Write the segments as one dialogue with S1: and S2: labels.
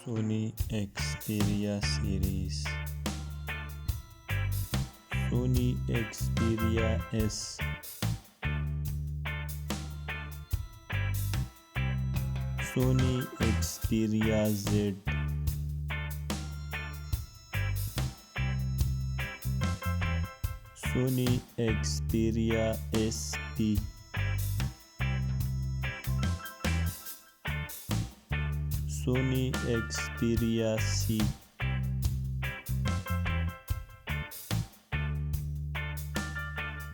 S1: Sony Xperia series, Sony Xperia S, Sony Xperia Z, Sony Xperia SP, Sony Xperia C,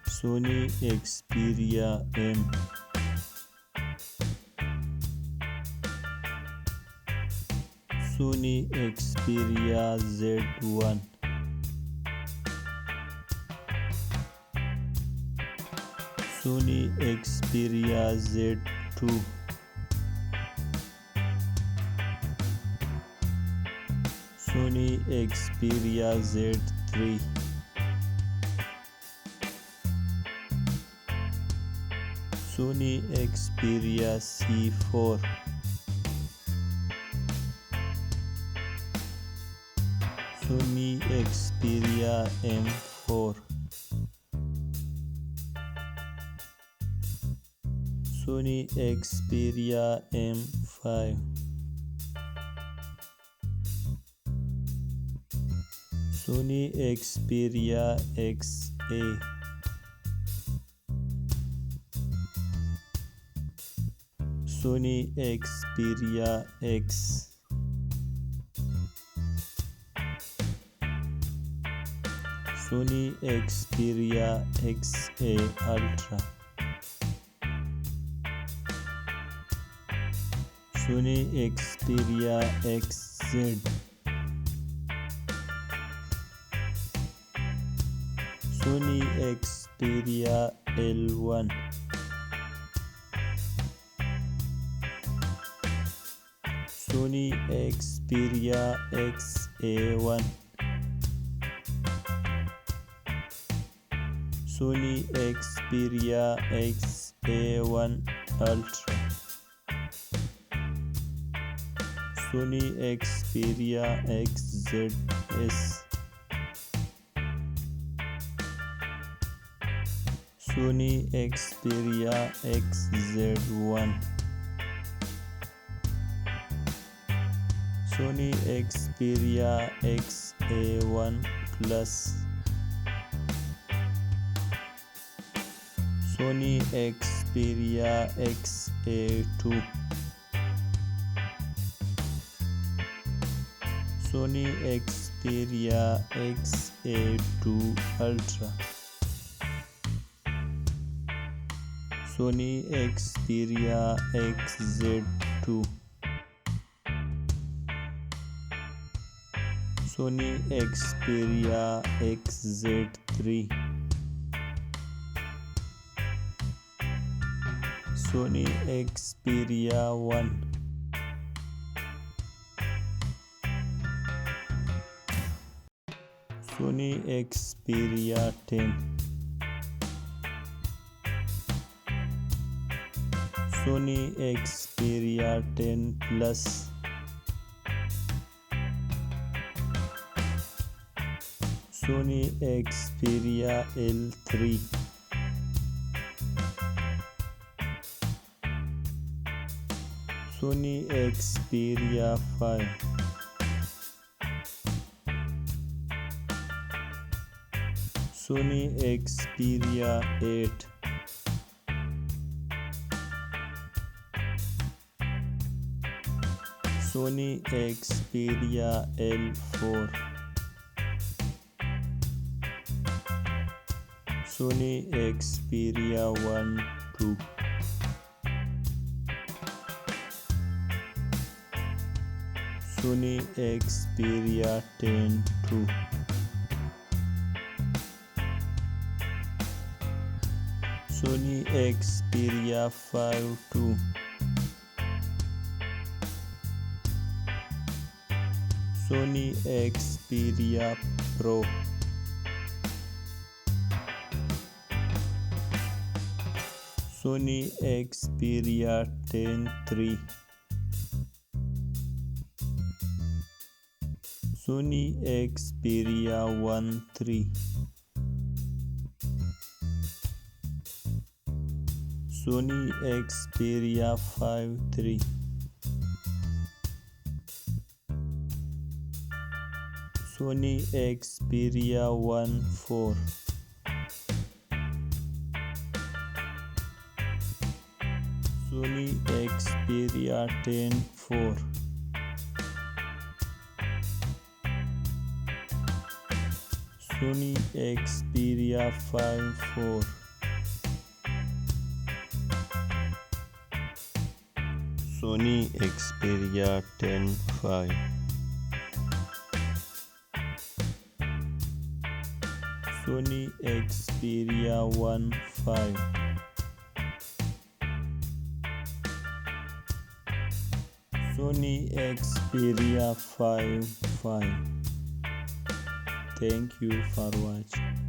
S1: Sony Xperia M, Sony Xperia Z1, Sony Xperia Z2, Sony Xperia Z3, Sony Xperia C4, Sony Xperia M4, Sony Xperia M5, Sony Xperia XA, Sony Xperia X, Sony Xperia XA Ultra, Sony Xperia XZ, Sony Xperia L1, Sony Xperia XA1, Sony Xperia XA1 Ultra, Sony Xperia XZS, Sony Xperia XZ1, Sony Xperia XA1 Plus, Sony Xperia XA2, Sony Xperia XA2 Ultra, Sony Xperia XZ2, Sony Xperia XZ3, Sony Xperia 1, Sony Xperia 10, Sony Xperia 10 Plus, Sony Xperia L3, Sony Xperia 5, Sony Xperia 8, Sony Xperia L4, Sony Xperia 1, 2, Sony Xperia 10, 2, Sony Xperia 5, 2, Sony Xperia Pro, Sony Xperia 10, 3, Sony Xperia 13, Sony Xperia 53, Sony Xperia 14, Sony Xperia 10-4, Sony Xperia 5-4, Sony Xperia 10-5, Sony Xperia 1-5, Sony Xperia 5-5. Thank you for watching.